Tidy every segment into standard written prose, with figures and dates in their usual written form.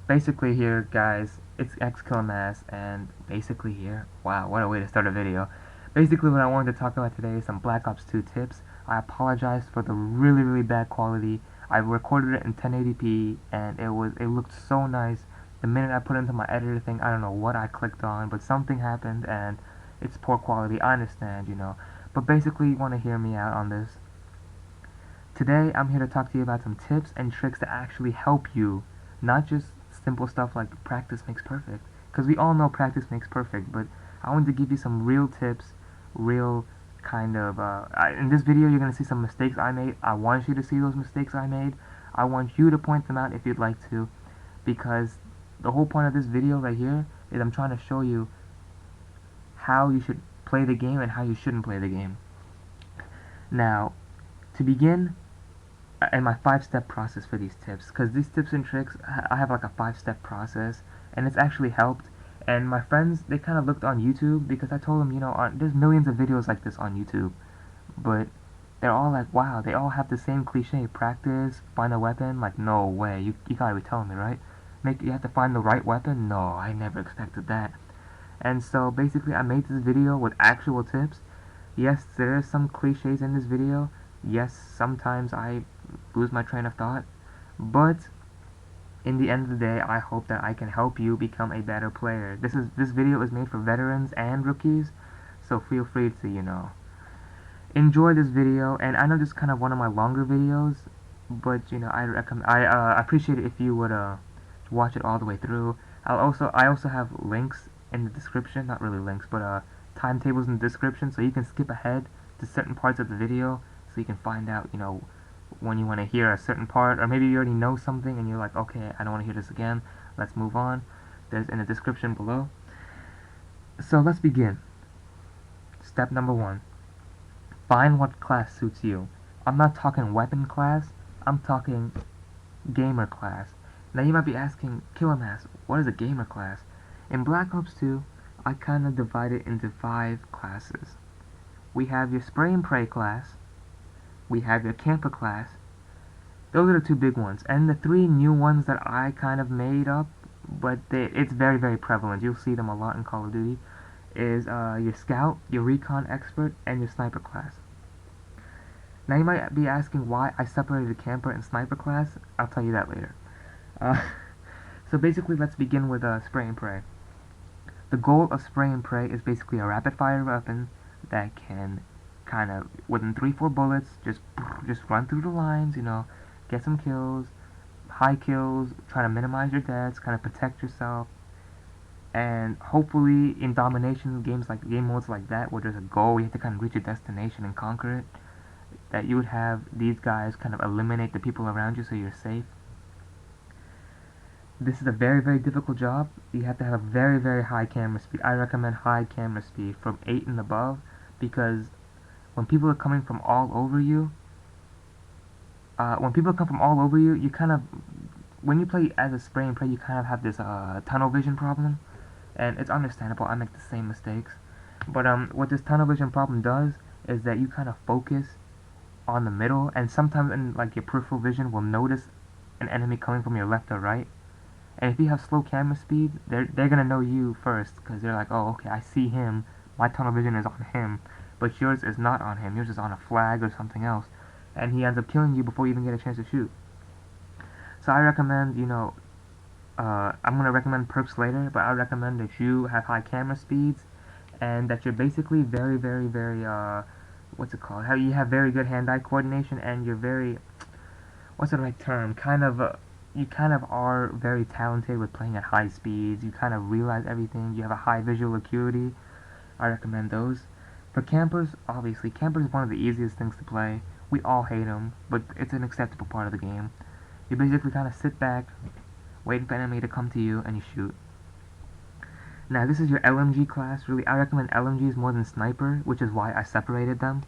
Basically here, guys, it's XKillMass, and basically here, wow, what a way to start a video. Basically what I wanted to talk about today is some Black Ops 2 tips. I apologize for the really bad quality. I recorded it in 1080p, and it looked so nice. The minute I put it into my editor thing, I don't know what I clicked on, but something happened, and it's poor quality. I understand. But basically, you want to hear me out on this. Today, I'm here to talk to you about some tips and tricks to actually help you, not just simple stuff like practice makes perfect, because we all know practice makes perfect, but I wanted to give you some real tips, real kind of, in this video you're going to see some mistakes I made. I want you to see those mistakes I made. I want you to point them out if you'd like to, because the whole point of this video right here is I'm trying to show you how you should play the game and how you shouldn't play the game. Now, to begin, and my 5-step process for these tips, because these tips and tricks, I have like a 5-step process, and it's actually helped. And my friends, they kind of looked on YouTube, because I told them, there's millions of videos like this on YouTube, but they're all like, wow, they all have the same cliche: practice, find a weapon. Like, no way, you gotta be telling me, right? You have to find the right weapon. No, I never expected that. And so basically, I made this video with actual tips. Yes, there is some cliches in this video. Yes, sometimes I lose my train of thought. But in the end of the day, I hope that I can help you become a better player. This video is made for veterans and rookies, so feel free to, enjoy this video. And I know this is kind of one of my longer videos, but I appreciate it if you would watch it all the way through. I also have links in the description, not really links, but timetables in the description, so you can skip ahead to certain parts of the video, so you can find out, when you want to hear a certain part, or maybe you already know something and you're like, okay, I don't want to hear this again, let's move on. There's in the description below. So let's begin. Step number 1. Find what class suits you. I'm not talking weapon class, I'm talking gamer class. Now you might be asking, KillerMass, what is a gamer class? In Black Ops 2, I kind of divide it into 5 classes. We have your spray and pray class, we have your camper class. Those are the 2 big ones, and the 3 new ones that I kind of made up, but it's very prevalent. You'll see them a lot in Call of Duty. Is your scout, your recon expert, and your sniper class. Now you might be asking why I separated camper and sniper class. I'll tell you that later. Uh, so basically, let's begin with spray and pray. The goal of spray and pray is basically a rapid fire weapon that can kind of, within 3-4 bullets, just run through the lines, get some kills, high kills, try to minimize your deaths, kind of protect yourself, and hopefully in domination game modes like that, where there's a goal, you have to kind of reach a destination and conquer it, that you would have these guys kind of eliminate the people around you so you're safe. This is a very difficult job. You have to have a very high camera speed. I recommend high camera speed from 8 and above, because when people are coming from all over you, you kind of, when you play as a spray and pray, you kind of have this tunnel vision problem, and it's understandable. I make the same mistakes, but what this tunnel vision problem does is that you kind of focus on the middle, and sometimes in like your peripheral vision will notice an enemy coming from your left or right. And if you have slow camera speed, they're gonna know you first, because they're like, oh, okay, I see him. My tunnel vision is on him, but yours is not on him. Yours is on a flag or something else, and he ends up killing you before you even get a chance to shoot. So I recommend, I'm gonna recommend perks later, but I recommend that you have high camera speeds, and that you're basically very, what's it called? How you have very good hand-eye coordination, and you're very, what's the right term? You kind of are very talented with playing at high speeds. You kind of realize everything. You have a high visual acuity. I recommend those. For campers, obviously, campers is one of the easiest things to play. We all hate them, but it's an acceptable part of the game. You basically kind of sit back, waiting for an enemy to come to you, and you shoot. Now, this is your LMG class. Really, I recommend LMGs more than sniper, which is why I separated them.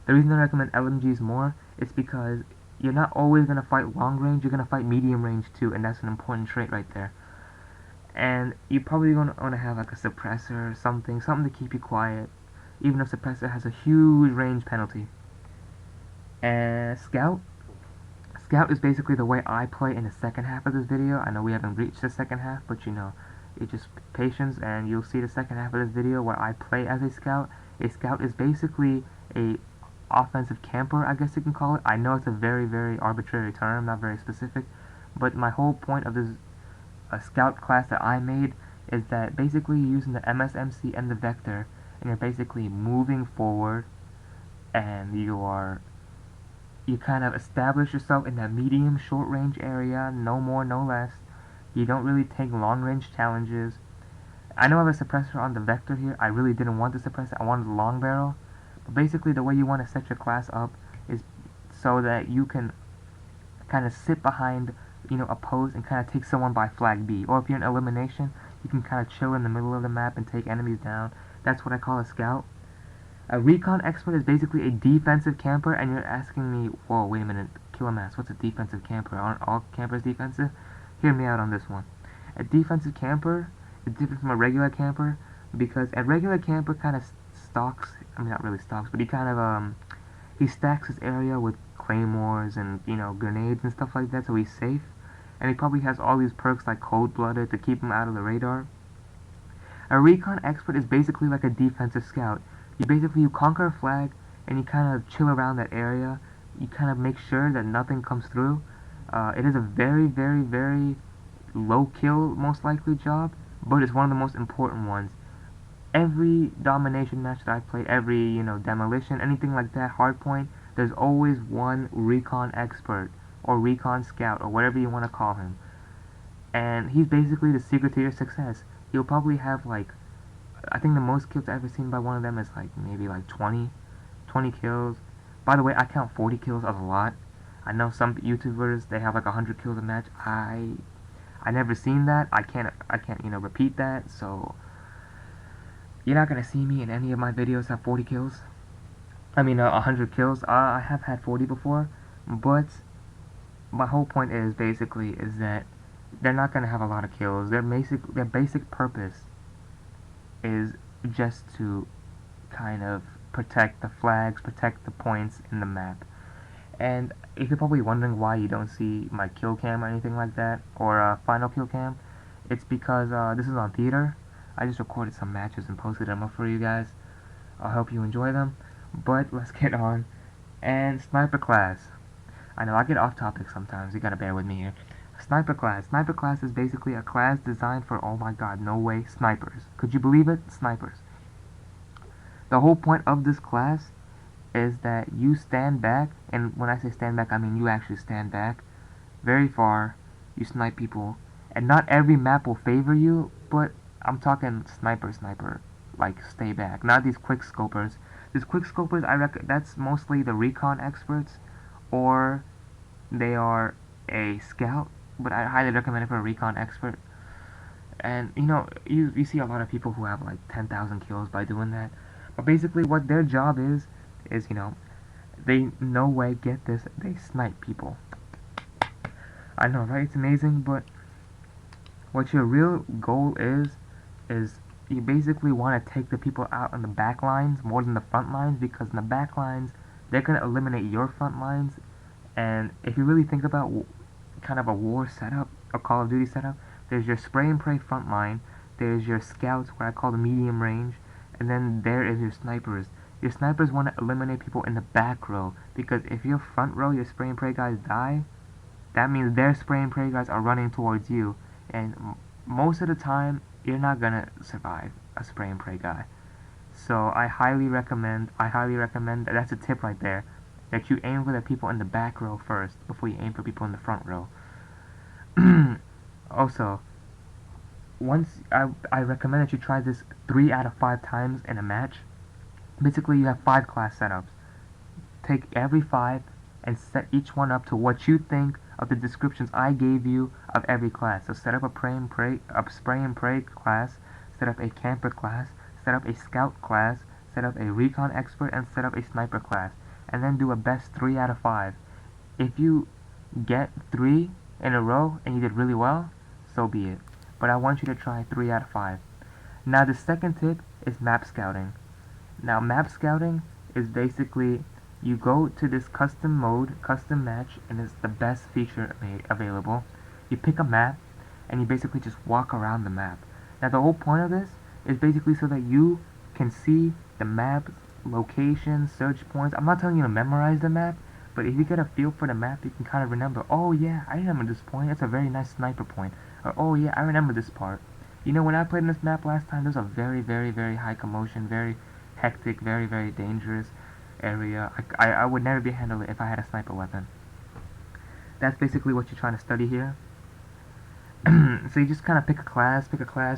The reason I recommend LMGs more is because you're not always going to fight long range, you're going to fight medium range too, and that's an important trait right there. And you're probably going to want to have like a suppressor or something to keep you quiet, even if suppressor has a huge range penalty. And Scout is basically the way I play in the second half of this video. I know we haven't reached the second half, but you know, it's just patience, and you'll see the second half of this video where I play as a scout. A scout is basically a offensive camper, I guess you can call it. I know it's a very, very arbitrary term, not very specific, but my whole point of this scout class that I made is that basically you're using the MSMC and the vector, and you're basically moving forward, and you kind of establish yourself in that medium short range area, no more, no less. You don't really take long range challenges. I know I have a suppressor on the vector here. I really didn't want the suppressor. I wanted the long barrel. But basically the way you want to set your class up is so that you can kind of sit behind, you know, a post and kind of take someone by flag B. Or if you're in elimination, you can kind of chill in the middle of the map and take enemies down. That's what I call a scout. A recon expert is basically a defensive camper, and you're asking me, whoa, wait a minute, Killermass, what's a defensive camper? Aren't all campers defensive? Hear me out on this one. A defensive camper is different from a regular camper, because a regular camper kind of stalks, I mean not really stalks, but he kind of, he stacks his area with claymores and, you know, grenades and stuff like that, so he's safe. And he probably has all these perks like cold-blooded to keep him out of the radar. A recon expert is basically like a defensive scout. You conquer a flag, and you kind of chill around that area. You kind of make sure that nothing comes through. It is a very, very, very low kill, most likely job, but it's one of the most important ones. Every domination match that I've played, every, you know, demolition, anything like that, hardpoint, there's always one recon expert, or recon scout, or whatever you want to call him. And he's basically the secret to your success. He'll probably have, like, I think the most kills I've ever seen by one of them is like maybe like 20 kills. By the way, I count 40 kills as a lot. I know some YouTubers, they have like 100 kills a match. I never seen that. I can't you know, repeat that. So you're not gonna see me in any of my videos have 40 kills. I mean 100 kills. I have had 40 before, but my whole point is basically is that they're not gonna have a lot of kills. Their basic purpose is just to kind of protect the flags, protect the points in the map. And if you're probably wondering why you don't see my kill cam or anything like that, or final kill cam, it's because this is on theater. I just recorded some matches and posted them up for you guys. I hope you enjoy them. But let's get on. And sniper class. I know I get off topic sometimes, you gotta bear with me here. Sniper class. Sniper class is basically a class designed for, oh my god, no way, snipers. Could you believe it? Snipers. The whole point of this class is that you stand back, and when I say stand back, I mean you actually stand back very far, you snipe people, and not every map will favor you, but I'm talking sniper, like stay back, not these quick scopers. These quick scopers, that's mostly the recon experts, or they are a scout, but I highly recommend it for a recon expert. And you know, you see a lot of people who have like 10,000 kills by doing that. But basically what their job is, you know, they no way get this, they snipe people. I know, right? It's amazing, but what your real goal is you basically want to take the people out on the back lines more than the front lines, because in the back lines, they're going to eliminate your front lines. And if you really think about kind of a war setup, a Call of Duty setup, there's your spray and pray front line, there's your scouts, what I call the medium range, and then there is your snipers. Your snipers want to eliminate people in the back row, because if your front row, your spray and pray guys die, that means their spray and pray guys are running towards you, and most of the time, you're not gonna survive a spray and pray guy. So I highly recommend, that's a tip right there, that you aim for the people in the back row first, before you aim for people in the front row. Also, I recommend that you try this 3 out of 5 times in a match. Basically, you have 5 class setups. Take every 5 and set each one up to what you think of the descriptions I gave you of every class. So set up a spray and pray class, set up a camper class, set up a scout class, set up a recon expert, and set up a sniper class. And then do a best 3 out of 5. If you get 3 in a row and you did really well, so be it. But I want you to try 3 out of 5. Now the second tip is map scouting. Now map scouting is basically you go to this custom mode, custom match, and it's the best feature available. You pick a map, and you basically just walk around the map. Now the whole point of this is basically so that you can see the map, locations, search points. I'm not telling you to memorize the map, but if you get a feel for the map, you can kind of remember, oh yeah, I remember this point, it's a very nice sniper point. Or, oh yeah, I remember this part. You know, when I played in this map last time, there was a very, very, very high commotion, very hectic, very, very dangerous area. I would never be handled if I had a sniper weapon. That's basically what you're trying to study here. So you just kind of pick a class,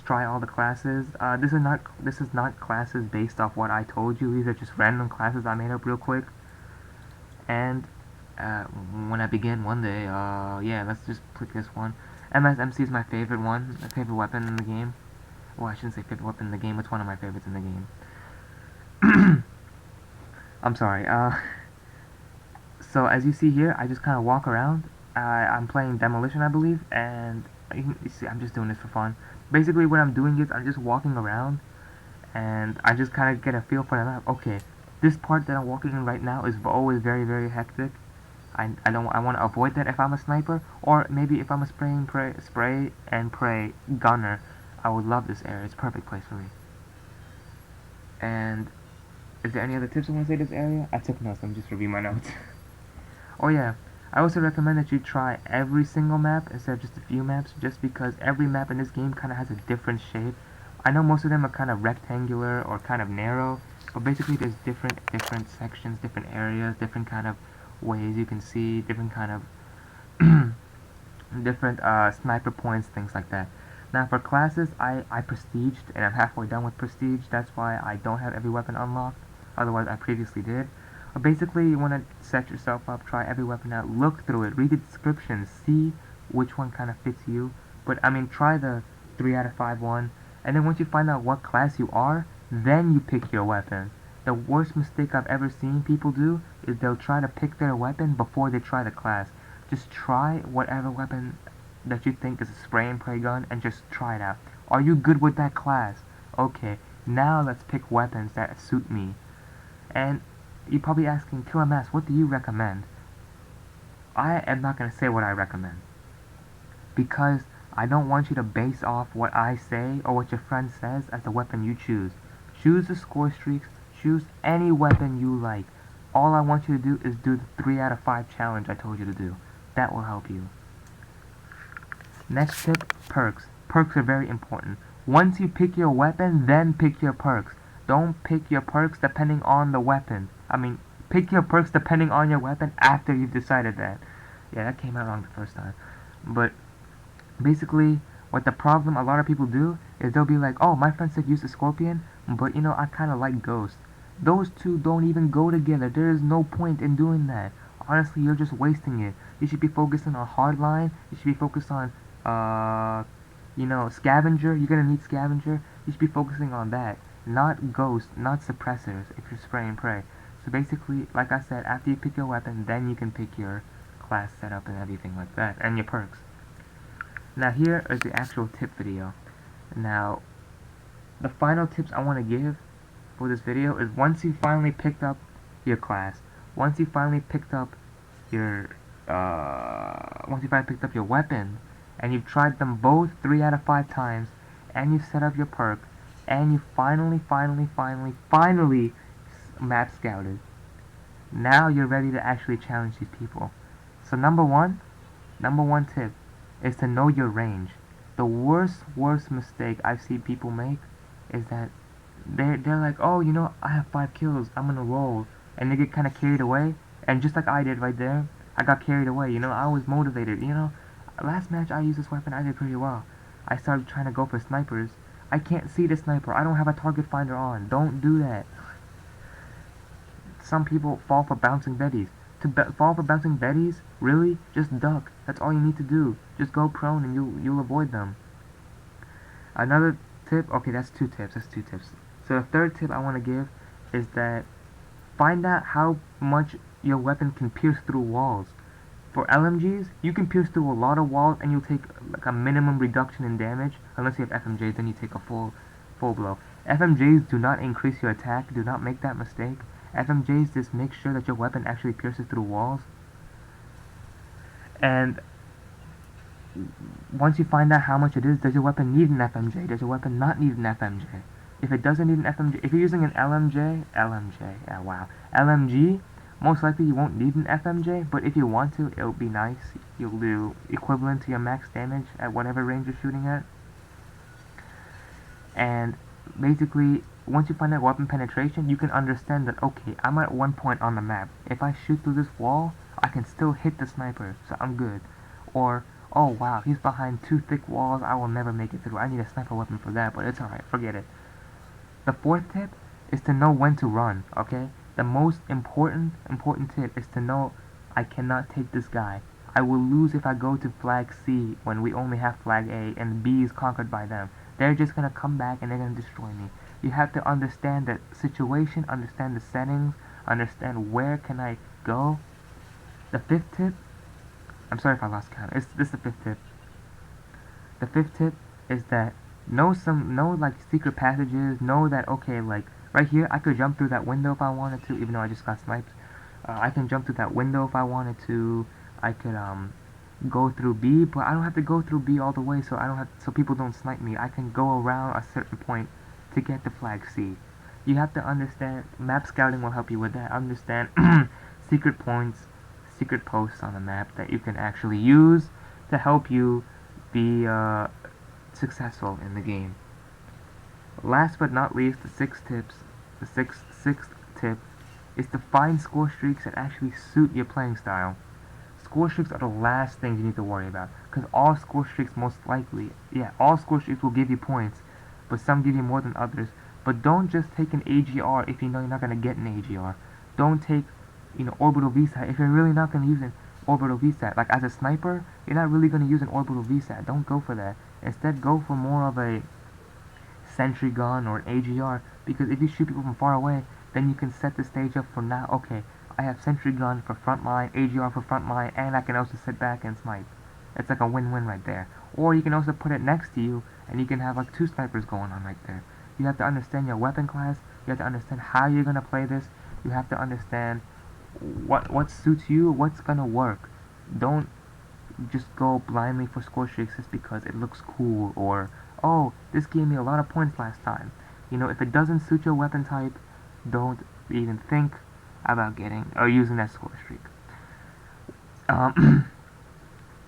try all the classes. This is not classes based off what I told you. These are just random classes I made up real quick. And when I begin one day, yeah, let's just pick this one. MSMC is my favorite one, my favorite weapon in the game. Well, I shouldn't say favorite weapon in the game. It's one of my favorites in the game. I'm sorry. So as you see here, I just kind of walk around. I'm playing Demolition, I believe, and you see, I'm just doing this for fun. Basically, what I'm doing is I'm just walking around, and I just kind of get a feel for the map. Okay, this part that I'm walking in right now is always very, very hectic. I want to avoid that if I'm a sniper, or maybe if I'm a spray and pray gunner. I would love this area. It's a perfect place for me. And is there any other tips I want to say this area? I took notes. I'm just reviewing my notes. Oh yeah, I also recommend that you try every single map instead of just a few maps, just because every map in this game kind of has a different shape. I know most of them are kind of rectangular or kind of narrow, but basically there's different sections, different areas, different kind of ways you can see, different kind of different sniper points, things like that. Now for classes, I prestiged, and I'm halfway done with prestige. That's why I don't have every weapon unlocked. Otherwise, I previously did. But basically, you want to set yourself up, try every weapon out, look through it, read the description, see which one kind of fits you. But I mean, try the 3 out of 5 one, and then once you find out what class you are, then you pick your weapon. The worst mistake I've ever seen people do is they'll try to pick their weapon before they try the class. Just try whatever weapon that you think is a spray and pray gun and just try it out. Are you good with that class? Okay, now let's pick weapons that suit me. And you're probably asking, Killer Mass, what do you recommend? I am not going to say what I recommend, because I don't want you to base off what I say or what your friend says as the weapon you choose. Choose the score streaks, choose any weapon you like. All I want you to do is do the 3 out of 5 challenge I told you to do. That will help you. Next tip, perks. Perks are very important. Once you pick your weapon, then pick your perks. Don't pick your perks depending on the weapon. I mean, pick your perks depending on your weapon after you've decided that. Yeah, that came out wrong the first time. But basically, what the problem a lot of people do is they'll be like, oh, my friend said use a Scorpion, but you know, I kind of like Ghost. Those two don't even go together. There is no point in doing that. Honestly, you're just wasting it. You should be focusing on Hardline. You should be focused on, you know, Scavenger. You're gonna need Scavenger. You should be focusing on that. Not Ghost, not Suppressors, if you're spray and pray. So basically, like I said, after you pick your weapon, then you can pick your class setup and everything like that, and your perks. Now here is the actual tip video. Now, the final tips I want to give for this video is once you finally picked up your class, once you finally picked up your weapon, and you've tried them both 3 out of 5 times, and you've set up your perk, and you finally map scouted. Now you're ready to actually challenge these people. So number one tip is to know your range. The worst mistake I've seen people make is that they're like, oh, you know, I have 5 kills, I'm gonna roll, and they get kind of carried away, and just like I did right there, I got carried away, you know, I was motivated, you know, last match I used this weapon, I did pretty well. I started trying to go for snipers. I can't see the sniper, I don't have a target finder on. Don't do that. Some people fall for bouncing betties. To fall for bouncing betties, really, just duck. That's all you need to do. Just go prone and you'll avoid them. Another tip, okay, that's 2 tips. So the third tip I want to give is that find out how much your weapon can pierce through walls. For LMGs, you can pierce through a lot of walls and you'll take like a minimum reduction in damage. Unless you have FMJs, then you take a full blow. FMJs do not increase your attack. Do not make that mistake. FMJs just make sure that your weapon actually pierces through walls. And once you find out how much it is, does your weapon need an FMJ? Does your weapon not need an FMJ? If it doesn't need an FMJ, if you're using an LMG, most likely you won't need an FMJ, but if you want to, it'll be nice. You'll do equivalent to your max damage at whatever range you're shooting at. And basically, once you find out weapon penetration, you can understand that, okay, I'm at one point on the map. If I shoot through this wall, I can still hit the sniper, so I'm good. Or, oh wow, he's behind 2 thick walls, I will never make it through. I need a sniper weapon for that, but it's alright, forget it. The fourth tip is to know when to run, okay? The most important tip is to know I cannot take this guy. I will lose if I go to flag C when we only have flag A and B is conquered by them. They're just gonna come back and they're gonna destroy me. You have to understand the situation, understand the settings, understand where can I go. The fifth tip, I'm sorry if I lost count. This is the fifth tip. The fifth tip is that know like secret passages. Know that, okay, like right here I could jump through that window if I wanted to, even though I just got sniped. I can jump through that window if I wanted to. I could go through B, but I don't have to go through B all the way, so people don't snipe me. I can go around a certain point to get to flag C. You have to understand, map scouting will help you with that. Understand secret points, secret posts on the map that you can actually use to help you be successful in the game. Last but not least, the sixth tip is to find score streaks that actually suit your playing style. Score streaks are the last things you need to worry about, because all score streaks all score streaks will give you points, but some give you more than others. But don't just take an AGR if you know you're not going to get an AGR. Don't take, orbital VSAT if you're really not going to use an orbital VSAT. Like as a sniper, you're not really going to use an orbital VSAT. Don't go for that. Instead, go for more of a sentry gun or an AGR, because if you shoot people from far away, then you can set the stage up for now, okay, I have sentry gun for front line, AGR for front line, and I can also sit back and snipe. It's like a win-win right there. Or you can also put it next to you, and you can have like 2 snipers going on right there. You have to understand your weapon class, you have to understand how you're going to play this, you have to understand what suits you, what's going to work. Don't just go blindly for score streaks just because it looks cool, or, oh, this gave me a lot of points last time. If it doesn't suit your weapon type, don't even think about getting or using that score streak.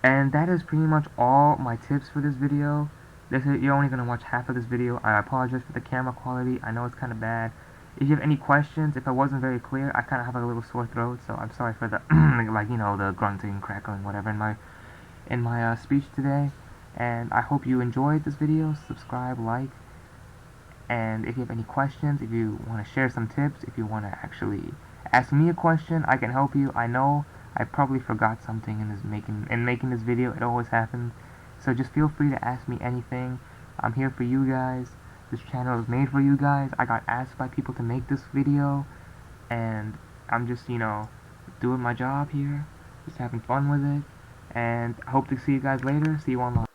And that is pretty much all my tips for this video. You're only going to watch half of this video. I apologize for the camera quality. I know it's kind of bad. If you have any questions, if I wasn't very clear, I kind of have a little sore throat, so I'm sorry for the the grunting, crackling, whatever in my speech today. And I hope you enjoyed this video. Subscribe, like, and if you have any questions, if you want to share some tips, if you want to actually ask me a question, I can help you. I know I probably forgot something in making this video. It always happens. So just feel free to ask me anything. I'm here for you guys. This channel is made for you guys. I got asked by people to make this video, and I'm just, doing my job here, just having fun with it. And I hope to see you guys later. See you online.